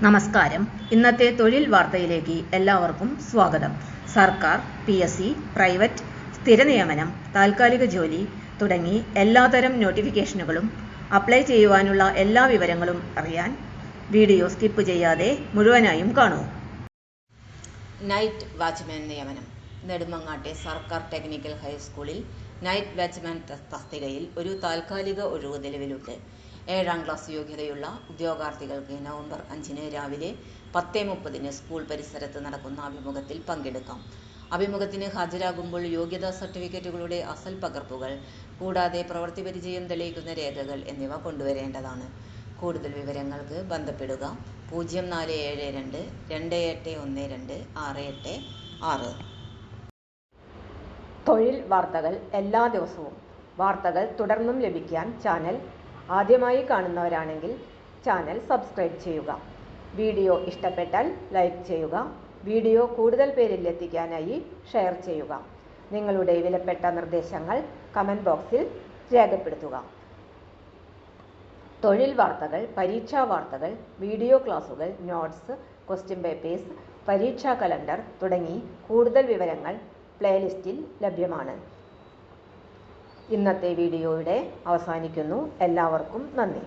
നമസ്കാരം. ഇന്നത്തെ തൊഴിൽ വാർത്തയിലേക്ക് എല്ലാവർക്കും സ്വാഗതം. സർക്കാർ, PSC, പ്രൈവറ്റ്, സ്ഥിര നിയമനം, താൽക്കാലിക ജോലി തുടങ്ങി എല്ലാത്തരം നോട്ടിഫിക്കേഷനുകളും അപ്ലൈ ചെയ്യുവാനുള്ള എല്ലാ വിവരങ്ങളും അറിയാൻ വീഡിയോ സ്കിപ്പ് ചെയ്യാതെ മുഴുവനായും കാണൂ. നൈറ്റ് വാച്ച്മാൻ നിയമനം. നെടുമങ്ങാട്ടെ സർക്കാർ ടെക്നിക്കൽ ഹൈസ്കൂളിൽ നൈറ്റ് വാച്ച്മാൻ തസ്തികയിൽ ഒരു താൽക്കാലിക ഒഴിവ് നിലവിലുണ്ട്. 7ാം ക്ലാസ് യോഗ്യതയുള്ള ഉദ്യോഗാർത്ഥികൾക്ക് നവംബർ 5 രാവിലെ 10:30 സ്കൂൾ പരിസരത്ത് നടക്കുന്ന അഭിമുഖത്തിൽ പങ്കെടുക്കാം. അഭിമുഖത്തിന് ഹാജരാകുമ്പോൾ യോഗ്യതാ സർട്ടിഫിക്കറ്റുകളുടെ അസൽ പകർപ്പുകൾ കൂടാതെ പ്രവൃത്തി പരിചയം തെളിയിക്കുന്ന രേഖകൾ എന്നിവ കൊണ്ടുവരേണ്ടതാണ്. കൂടുതൽ വിവരങ്ങൾക്ക് ബന്ധപ്പെടുക 0472 2812 686. തൊഴിൽ വാർത്തകൾ എല്ലാ ദിവസവും വാർത്തകൾ തുടർന്നും ലഭിക്കാൻ ചാനൽ ആദ്യമായി കാണുന്നവരാണെങ്കിൽ ചാനൽ സബ്സ്ക്രൈബ് ചെയ്യുക. വീഡിയോ ഇഷ്ടപ്പെട്ടാൽ ലൈക്ക് ചെയ്യുക. വീഡിയോ കൂടുതൽ പേരിൽ എത്തിക്കാനായി ഷെയർ ചെയ്യുക. നിങ്ങളുടെ വിലപ്പെട്ട നിർദ്ദേശങ്ങൾ കമൻറ്റ് ബോക്സിൽ രേഖപ്പെടുത്തുക. തൊഴിൽ വാർത്തകൾ, പരീക്ഷാ വാർത്തകൾ, വീഡിയോ ക്ലാസുകൾ, നോട്ട്സ്, ക്വസ്റ്റ്യൻ പേപ്പേഴ്സ്, പരീക്ഷാ കലണ്ടർ തുടങ്ങി കൂടുതൽ വിവരങ്ങൾ പ്ലേലിസ്റ്റിൽ ലഭ്യമാണ്. ഇന്നത്തെ വീഡിയോ ഇവിടെ അവസാനിക്കുന്നു. എല്ലാവർക്കും നന്ദി.